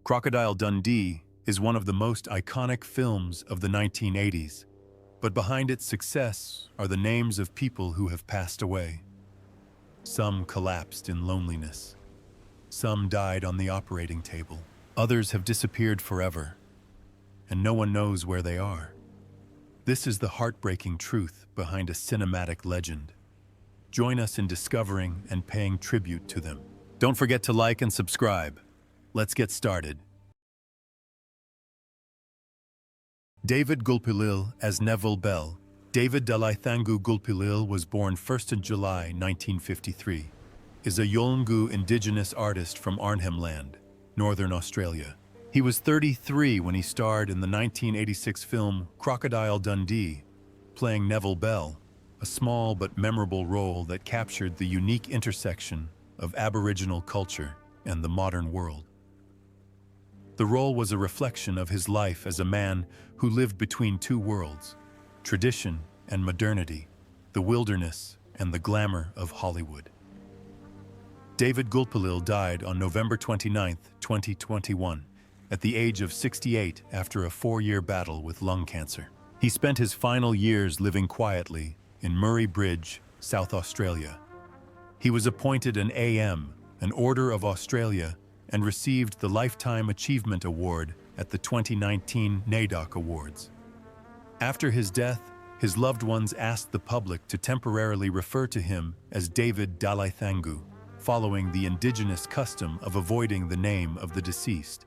Crocodile Dundee is one of the most iconic films of the 1980s, but behind its success are the names of people who have passed away. Some collapsed in loneliness. Some died on the operating table. Others have disappeared forever, and no one knows where they are. This is the heartbreaking truth behind a cinematic legend. Join us in discovering and paying tribute to them. Don't forget to like and subscribe. Let's get started. David Gulpilil as Neville Bell. David Dalaithangu Gulpilil was born 1st of July 1953. Is a Yolngu indigenous artist from Arnhem Land, Northern Australia. He was 33 when he starred in the 1986 film Crocodile Dundee, playing Neville Bell, a small but memorable role that captured the unique intersection of Aboriginal culture and the modern world. The role was a reflection of his life as a man who lived between two worlds, tradition and modernity, the wilderness and the glamour of Hollywood. David Gulpilil died on November 29, 2021, at the age of 68 after a 4-year battle with lung cancer. He spent his final years living quietly in Murray Bridge, South Australia. He was appointed an AM, an Order of Australia, and received the Lifetime Achievement Award at the 2019 NAIDOC Awards. After his death, his loved ones asked the public to temporarily refer to him as David Dalaithangu, following the indigenous custom of avoiding the name of the deceased.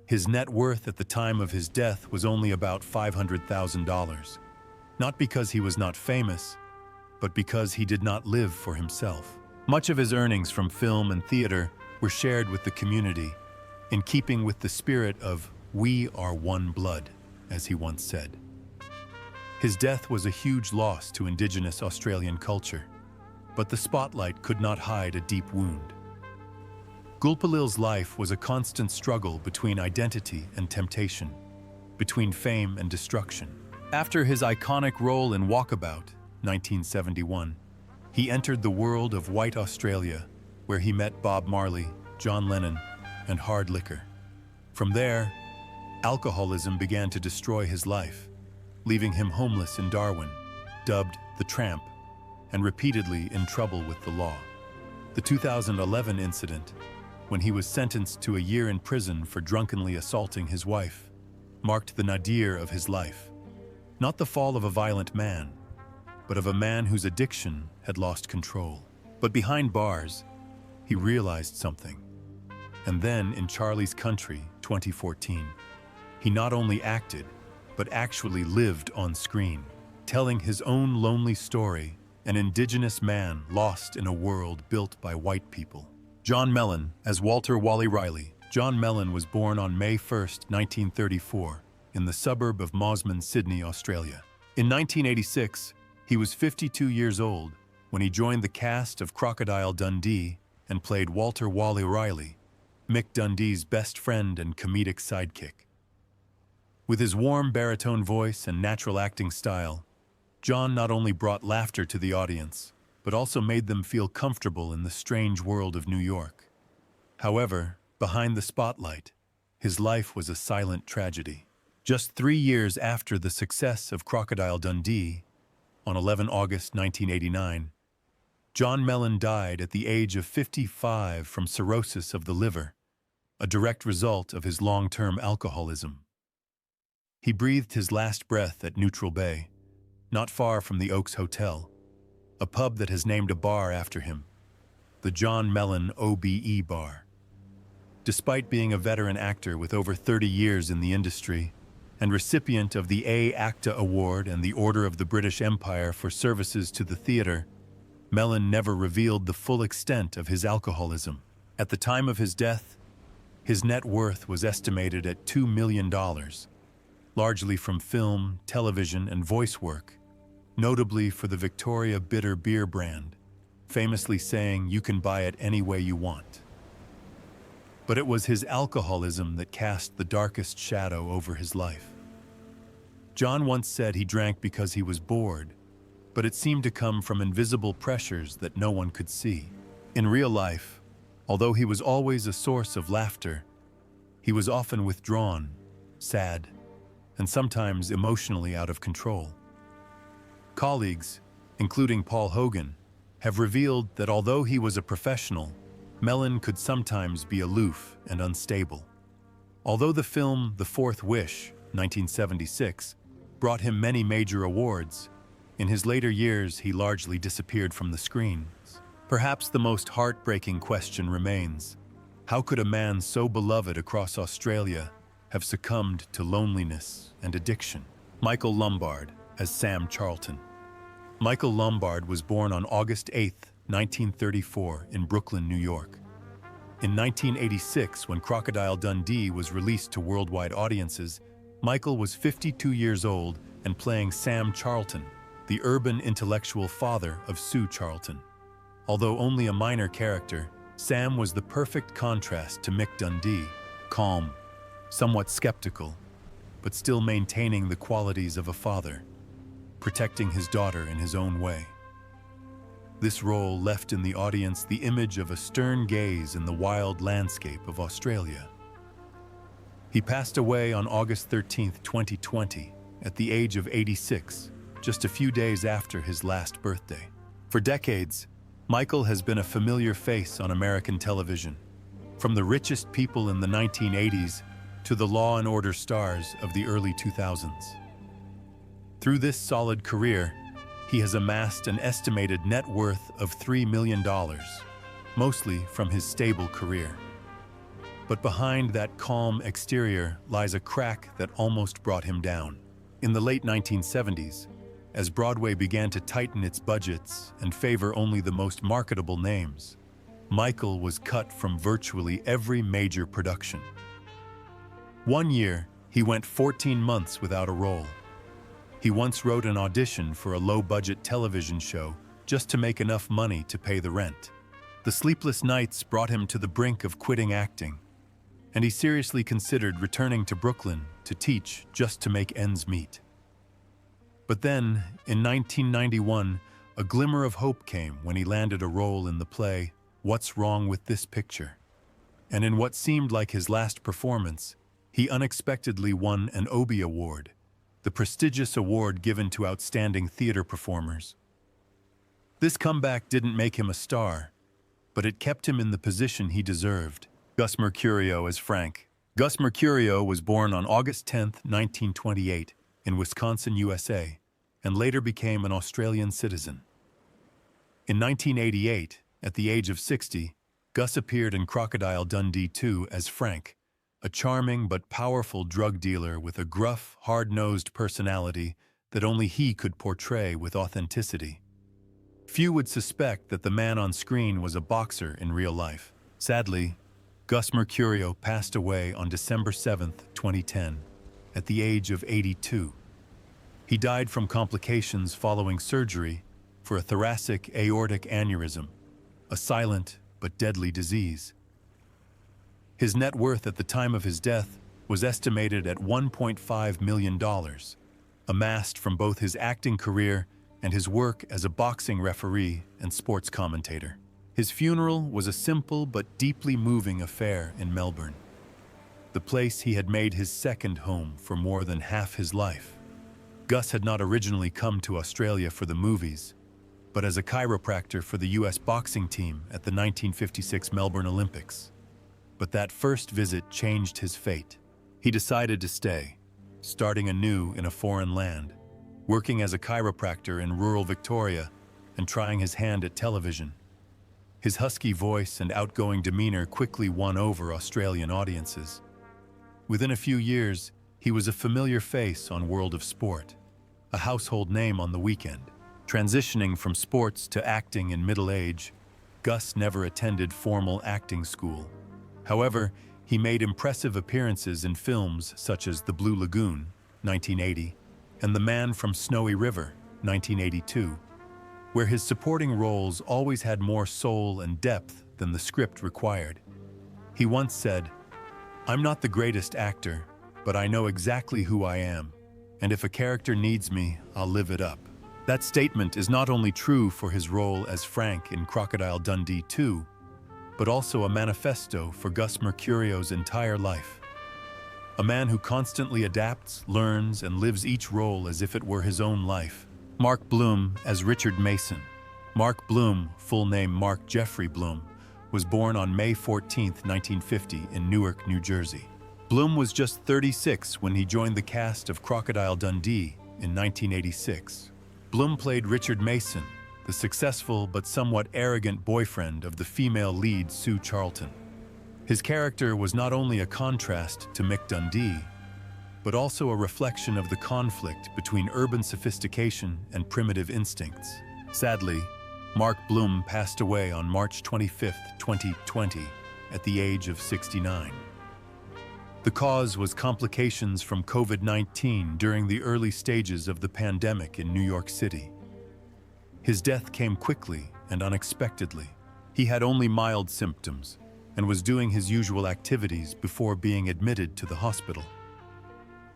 His net worth at the time of his death was only about $500,000, not because he was not famous, but because he did not live for himself. Much of his earnings from film and theater were shared with the community, in keeping with the spirit of "We are one blood," as he once said. His death was a huge loss to Indigenous Australian culture, but the spotlight could not hide a deep wound. Gulpilil's life was a constant struggle between identity and temptation, between fame and destruction. After his iconic role in Walkabout, 1971, he entered the world of white Australia, where he met Bob Marley, John Lennon, and hard liquor. From there, alcoholism began to destroy his life, leaving him homeless in Darwin, dubbed the Tramp, and repeatedly in trouble with the law. The 2011 incident, when he was sentenced to a year in prison for drunkenly assaulting his wife, marked the nadir of his life. Not the fall of a violent man, but of a man whose addiction had lost control. But behind bars, he realized something. And then, in Charlie's Country, 2014, he not only acted, but actually lived on screen, telling his own lonely story, an Indigenous man lost in a world built by white people. John Mellon as Walter Wally Riley. John Mellon was born on May 1, 1934, in the suburb of Mosman, Sydney, Australia. In 1986, he was 52 years old when he joined the cast of Crocodile Dundee and played Walter Wally Riley, Mick Dundee's best friend and comedic sidekick. With his warm baritone voice and natural acting style, John not only brought laughter to the audience, but also made them feel comfortable in the strange world of New York. However, behind the spotlight, his life was a silent tragedy. Just 3 years after the success of Crocodile Dundee, on 11 August 1989, John Mellon died at the age of 55 from cirrhosis of the liver, a direct result of his long-term alcoholism. He breathed his last breath at Neutral Bay, not far from the Oaks Hotel, a pub that has named a bar after him, the John Mellon OBE Bar. Despite being a veteran actor with over 30 years in the industry and recipient of the A-ACTA Award and the Order of the British Empire for services to the theater, Mellon never revealed the full extent of his alcoholism. At the time of his death, his net worth was estimated at $2 million, largely from film, television, and voice work, notably for the Victoria Bitter beer brand, famously saying, "You can buy it any way you want." But it was his alcoholism that cast the darkest shadow over his life. John once said he drank because he was bored, but it seemed to come from invisible pressures that no one could see. In real life, although he was always a source of laughter, He was often withdrawn, sad, and sometimes emotionally out of control. Colleagues, including Paul Hogan, have revealed that although he was a professional, Mellon could sometimes be aloof and unstable. Although the film The Fourth Wish, 1976, brought him many major awards, in his later years he largely disappeared from the screens. Perhaps the most heartbreaking question remains: how could a man so beloved across Australia have succumbed to loneliness and addiction? Michael Lombard as Sam Charlton. Michael Lombard was born on August 8, 1934, in Brooklyn, New York. In 1986, when Crocodile Dundee was released to worldwide audiences, Michael was 52 years old and playing Sam Charlton, the urban intellectual father of Sue Charlton. Although only a minor character, Sam was the perfect contrast to Mick Dundee, calm, somewhat skeptical, but still maintaining the qualities of a father, protecting his daughter in his own way. This role left in the audience the image of a stern gaze in the wild landscape of Australia. He passed away on August 13, 2020, at the age of 86, just a few days after his last birthday. For decades, Michael has been a familiar face on American television, from the richest people in the 1980s to the Law and Order stars of the early 2000s. Through this solid career, he has amassed an estimated net worth of $3 million, mostly from his stable career. But behind that calm exterior lies a crack that almost brought him down. In the late 1970s, as Broadway began to tighten its budgets and favor only the most marketable names, Michael was cut from virtually every major production. One year, he went 14 months without a role. He once wrote an audition for a low-budget television show just to make enough money to pay the rent. The sleepless nights brought him to the brink of quitting acting, and he seriously considered returning to Brooklyn to teach just to make ends meet. But then, in 1991, a glimmer of hope came when he landed a role in the play What's Wrong with This Picture? And in what seemed like his last performance, he unexpectedly won an Obie Award, the prestigious award given to outstanding theater performers. This comeback didn't make him a star, but it kept him in the position he deserved. Gus Mercurio as Frank. Gus Mercurio was born on August 10, 1928, in Wisconsin, USA, and later became an Australian citizen. In 1988, at the age of 60, Gus appeared in Crocodile Dundee 2 as Frank, a charming but powerful drug dealer with a gruff, hard-nosed personality that only he could portray with authenticity. Few would suspect that the man on screen was a boxer in real life. Sadly, Gus Mercurio passed away on December 7, 2010, at the age of 82. He died from complications following surgery for a thoracic aortic aneurysm, a silent but deadly disease. His net worth at the time of his death was estimated at $1.5 million, amassed from both his acting career and his work as a boxing referee and sports commentator. His funeral was a simple but deeply moving affair in Melbourne, the place he had made his second home for more than half his life. Gus had not originally come to Australia for the movies, but as a chiropractor for the US boxing team at the 1956 Melbourne Olympics. But that first visit changed his fate. He decided to stay, starting anew in a foreign land, working as a chiropractor in rural Victoria and trying his hand at television. His husky voice and outgoing demeanor quickly won over Australian audiences. Within a few years, he was a familiar face on World of Sport, a household name on the weekend. Transitioning from sports to acting in middle age, Gus never attended formal acting school. However, he made impressive appearances in films such as The Blue Lagoon, 1980, and The Man from Snowy River, 1982, where his supporting roles always had more soul and depth than the script required. He once said, "I'm not the greatest actor, but I know exactly who I am, and if a character needs me, I'll live it up." That statement is not only true for his role as Frank in Crocodile Dundee 2, but also a manifesto for Gus Mercurio's entire life. a man who constantly adapts, learns, and lives each role as if it were his own life. Mark Bloom as Richard Mason. Mark Bloom, full name Mark Jeffrey Bloom, was born on May 14, 1950 in Newark, New Jersey. Bloom was just 36 when he joined the cast of Crocodile Dundee in 1986. Bloom played Richard Mason, the successful but somewhat arrogant boyfriend of the female lead Sue Charlton. His character was not only a contrast to Mick Dundee, but also a reflection of the conflict between urban sophistication and primitive instincts. Sadly, Mark Bloom passed away on March 25, 2020, at the age of 69. The cause was complications from COVID-19 during the early stages of the pandemic in New York City. His death came quickly and unexpectedly. He had only mild symptoms and was doing his usual activities before being admitted to the hospital.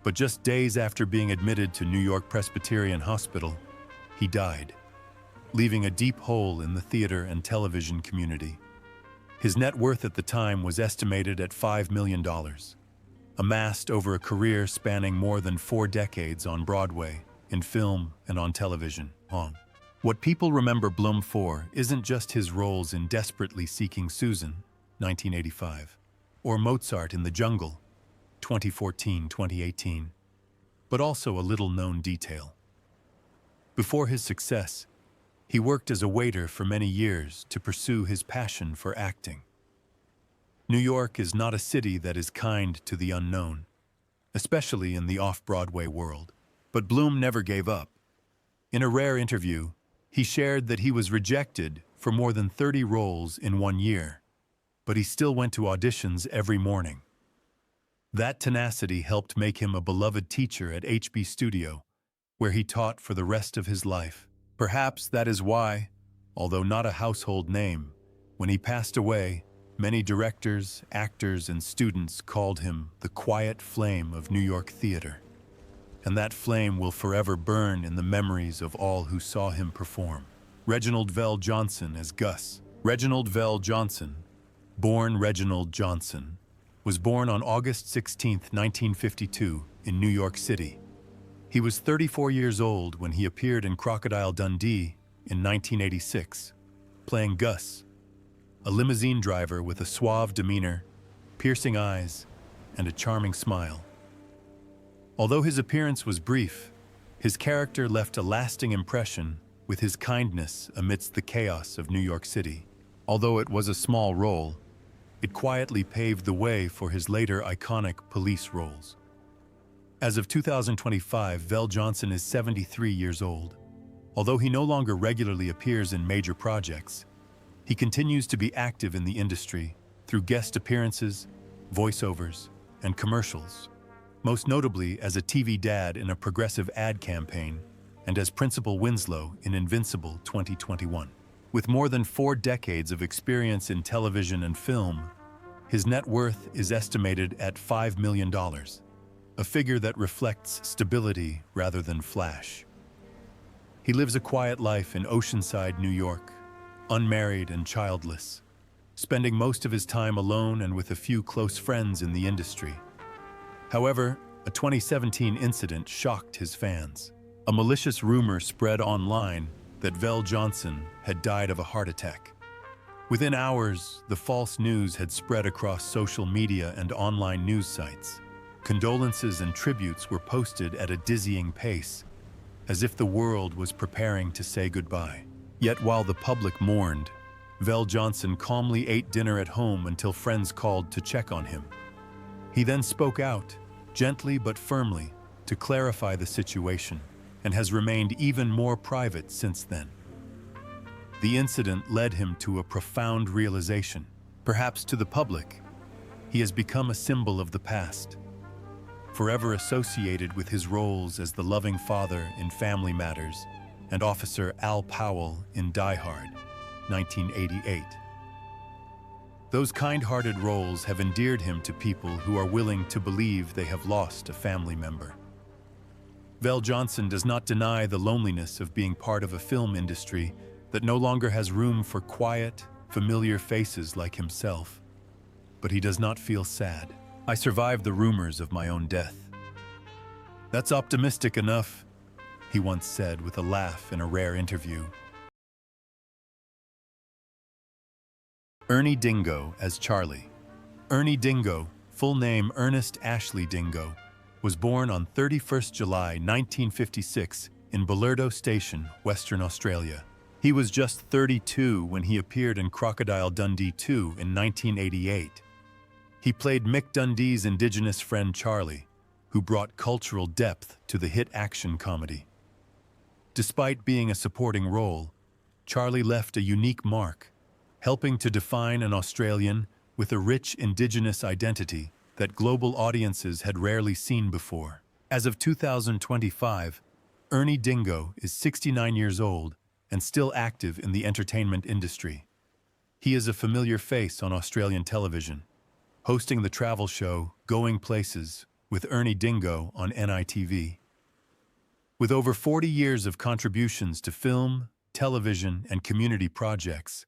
But just days after being admitted to New York Presbyterian Hospital, he died, leaving a deep hole in the theater and television community. His net worth at the time was estimated at $5 million. Amassed over a career spanning more than 4 decades on Broadway, in film, and on television. What people remember Bloom for isn't just his roles in Desperately Seeking Susan, 1985, or Mozart in the Jungle, 2014-2018, but also a little-known detail. Before his success, he worked as a waiter for many years to pursue his passion for acting. New York is not a city that is kind to the unknown, especially in the off-Broadway world. But Bloom never gave up. In a rare interview, he shared that he was rejected for more than 30 roles in 1 year, but he still went to auditions every morning. That tenacity helped make him a beloved teacher at HB Studio, where he taught for the rest of his life. Perhaps that is why, although not a household name, when he passed away, many directors, actors, and students called him the quiet flame of New York theater. And that flame will forever burn in the memories of all who saw him perform. Reginald VelJohnson as Gus. Reginald VelJohnson, born Reginald Johnson, was born on August 16, 1952, in New York City. He was 34 years old when he appeared in Crocodile Dundee in 1986, playing Gus, a limousine driver with a suave demeanor, piercing eyes, and a charming smile. Although his appearance was brief, his character left a lasting impression with his kindness amidst the chaos of New York City. Although it was a small role, it quietly paved the way for his later iconic police roles. As of 2025, VelJohnson is 73 years old. Although he no longer regularly appears in major projects, he continues to be active in the industry through guest appearances, voiceovers, and commercials, most notably as a TV dad in a progressive ad campaign and as Principal Winslow in Invincible 2021. With more than 4 decades of experience in television and film, his net worth is estimated at $5 million, a figure that reflects stability rather than flash. He lives a quiet life in Oceanside, New York, unmarried and childless, spending most of his time alone and with a few close friends in the industry. However, a 2017 incident shocked his fans. A malicious rumor spread online that VelJohnson had died of a heart attack. Within hours, the false news had spread across social media and online news sites. Condolences and tributes were posted at a dizzying pace, as if the world was preparing to say goodbye. Yet while the public mourned, VelJohnson calmly ate dinner at home until friends called to check on him. He then spoke out, gently but firmly, to clarify the situation, and has remained even more private since then. The incident led him to a profound realization. Perhaps to the public, he has become a symbol of the past, forever associated with his roles as the loving father in Family Matters and Officer Al Powell in Die Hard, 1988. Those kind-hearted roles have endeared him to people who are willing to believe they have lost a family member. VelJohnson does not deny the loneliness of being part of a film industry that no longer has room for quiet, familiar faces like himself. But he does not feel sad. I survived the rumors of my own death. That's optimistic enough, he once said with a laugh in a rare interview. Ernie Dingo as Charlie. Ernie Dingo, full name Ernest Ashley Dingo, was born on 31st July 1956 in Bullerdo Station, Western Australia. He was just 32 when he appeared in Crocodile Dundee 2 in 1988. He played Mick Dundee's Indigenous friend Charlie, who brought cultural depth to the hit action comedy. Despite being a supporting role, Charlie left a unique mark, helping to define an Australian with a rich Indigenous identity that global audiences had rarely seen before. As of 2025, Ernie Dingo is 69 years old and still active in the entertainment industry. He is a familiar face on Australian television, hosting the travel show Going Places with Ernie Dingo on NITV. With over 40 years of contributions to film, television, and community projects,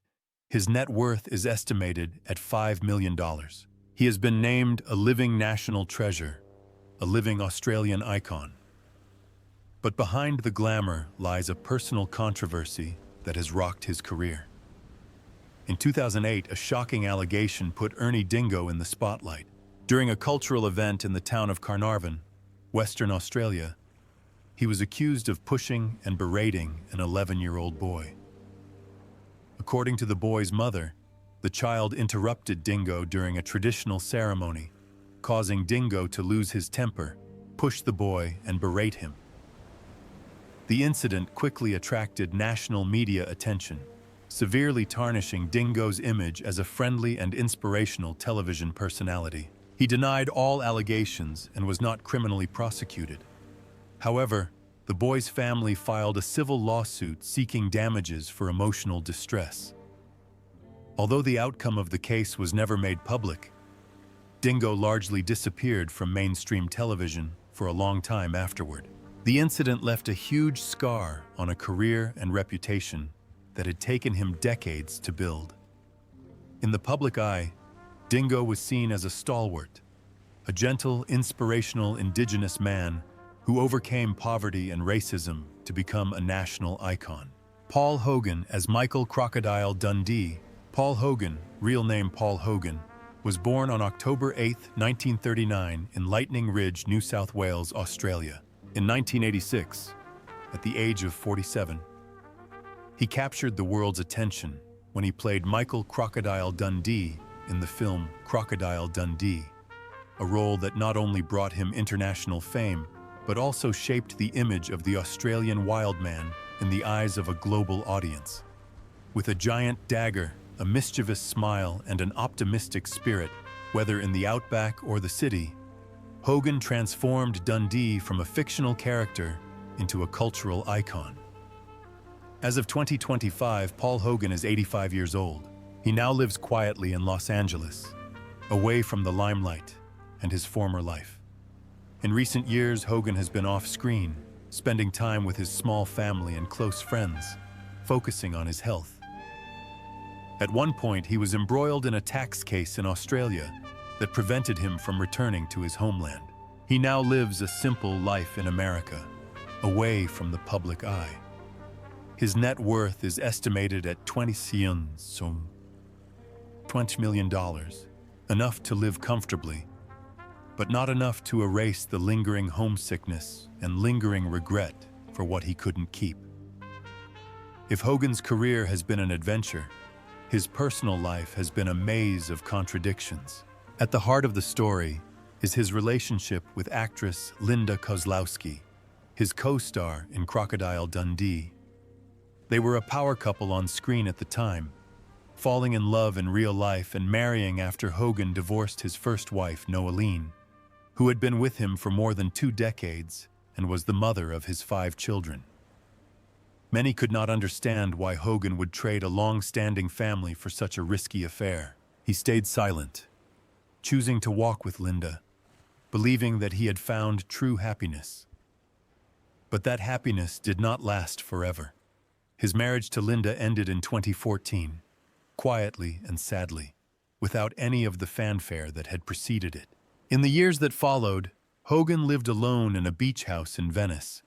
his net worth is estimated at $5 million. He has been named a living national treasure, a living Australian icon. But behind the glamour lies a personal controversy that has rocked his career. In 2008, a shocking allegation put Ernie Dingo in the spotlight. During a cultural event in the town of Carnarvon, Western Australia, he was accused of pushing and berating an 11-year-old boy. According to the boy's mother, the child interrupted Dingo during a traditional ceremony, causing Dingo to lose his temper, push the boy, and berate him. The incident quickly attracted national media attention, severely tarnishing Dingo's image as a friendly and inspirational television personality. He denied all allegations and was not criminally prosecuted. However, the boy's family filed a civil lawsuit seeking damages for emotional distress. Although the outcome of the case was never made public, Dingo largely disappeared from mainstream television for a long time afterward. The incident left a huge scar on a career and reputation that had taken him decades to build. In the public eye, Dingo was seen as a stalwart, a gentle, inspirational Indigenous man who overcame poverty and racism to become a national icon. Paul Hogan as Michael Crocodile Dundee. Paul Hogan, real name Paul Hogan, was born on October 8, 1939 in Lightning Ridge, New South Wales, Australia. In 1986, at the age of 47, he captured the world's attention when he played Michael Crocodile Dundee in the film Crocodile Dundee, a role that not only brought him international fame, but also shaped the image of the Australian wild man in the eyes of a global audience. With a giant dagger, a mischievous smile, and an optimistic spirit, whether in the outback or the city, Hogan transformed Dundee from a fictional character into a cultural icon. As of 2025, Paul Hogan is 85 years old. He now lives quietly in Los Angeles, away from the limelight and his former life. In recent years, Hogan has been off-screen, spending time with his small family and close friends, focusing on his health. At one point, he was embroiled in a tax case in Australia that prevented him from returning to his homeland. He now lives a simple life in America, away from the public eye. His net worth is estimated at $20 million, enough to live comfortably, but not enough to erase the lingering homesickness and lingering regret for what he couldn't keep. If Hogan's career has been an adventure, his personal life has been a maze of contradictions. At the heart of the story is his relationship with actress Linda Kozlowski, his co-star in Crocodile Dundee. They were a power couple on screen at the time, falling in love in real life and marrying after Hogan divorced his first wife, Noeline, who had been with him for more than 2 decades and was the mother of his 5 children. Many could not understand why Hogan would trade a long-standing family for such a risky affair. He stayed silent, choosing to walk with Linda, believing that he had found true happiness. But that happiness did not last forever. His marriage to Linda ended in 2014, quietly and sadly, without any of the fanfare that had preceded it. In the years that followed, Hogan lived alone in a beach house in Venice,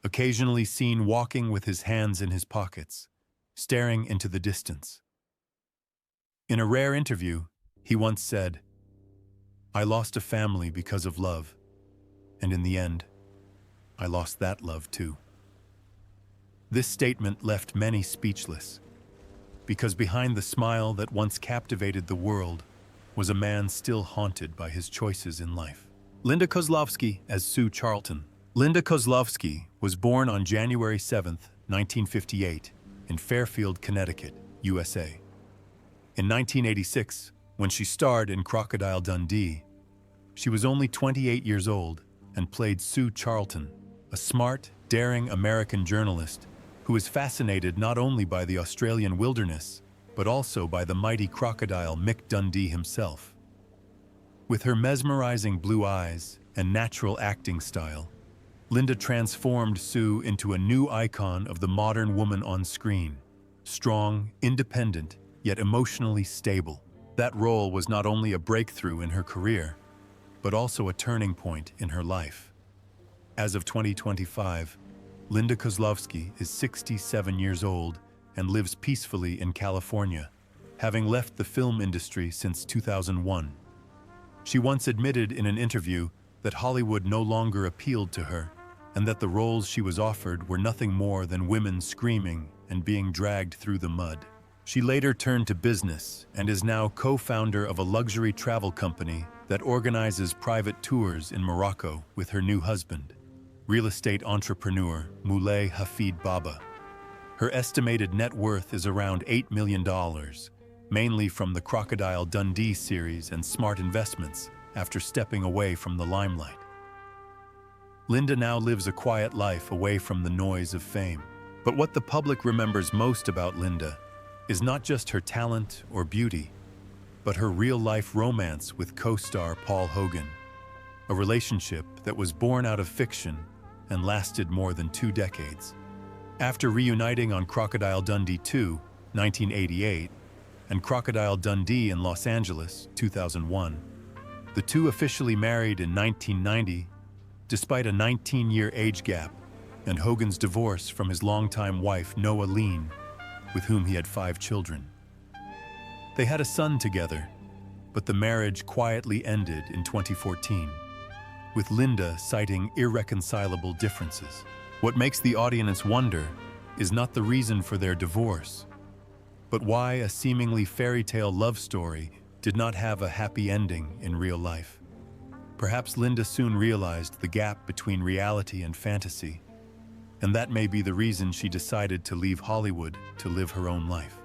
occasionally seen walking with his hands in his pockets, staring into the distance. In a rare interview, he once said, "I lost a family because of love, and in the end, I lost that love too." This statement left many speechless, because behind the smile that once captivated the world was a man still haunted by his choices in life. Linda Kozlowski as Sue Charlton. Linda Kozlowski was born on January 7, 1958, in Fairfield, Connecticut, USA. In 1986, when she starred in Crocodile Dundee, she was only 28 years old and played Sue Charlton, a smart, daring American journalist who is fascinated not only by the Australian wilderness, but also by the mighty crocodile Mick Dundee himself. With her mesmerizing blue eyes and natural acting style, Linda transformed Sue into a new icon of the modern woman on screen, strong, independent, yet emotionally stable. That role was not only a breakthrough in her career, but also a turning point in her life. As of 2025, Linda Kozlowski is 67 years old and lives peacefully in California, having left the film industry since 2001. She once admitted in an interview that Hollywood no longer appealed to her and that the roles she was offered were nothing more than women screaming and being dragged through the mud. She later turned to business and is now co-founder of a luxury travel company that organizes private tours in Morocco with her new husband, real estate entrepreneur Moulay Hafid Baba. Her estimated net worth is around $8 million, mainly from the Crocodile Dundee series and smart investments after stepping away from the limelight. Linda now lives a quiet life away from the noise of fame. But what the public remembers most about Linda is not just her talent or beauty, but her real-life romance with co-star Paul Hogan, a relationship that was born out of fiction and lasted more than 2 decades. After reuniting on Crocodile Dundee 2, 1988, and Crocodile Dundee in Los Angeles, 2001, the two officially married in 1990, despite a 19-year age gap and Hogan's divorce from his longtime wife, Noah Lean, with whom he had 5 children. They had a son together, but the marriage quietly ended in 2014, with Linda citing irreconcilable differences. What makes the audience wonder is not the reason for their divorce, but why a seemingly fairy tale love story did not have a happy ending in real life. Perhaps Linda soon realized the gap between reality and fantasy, and that may be the reason she decided to leave Hollywood to live her own life.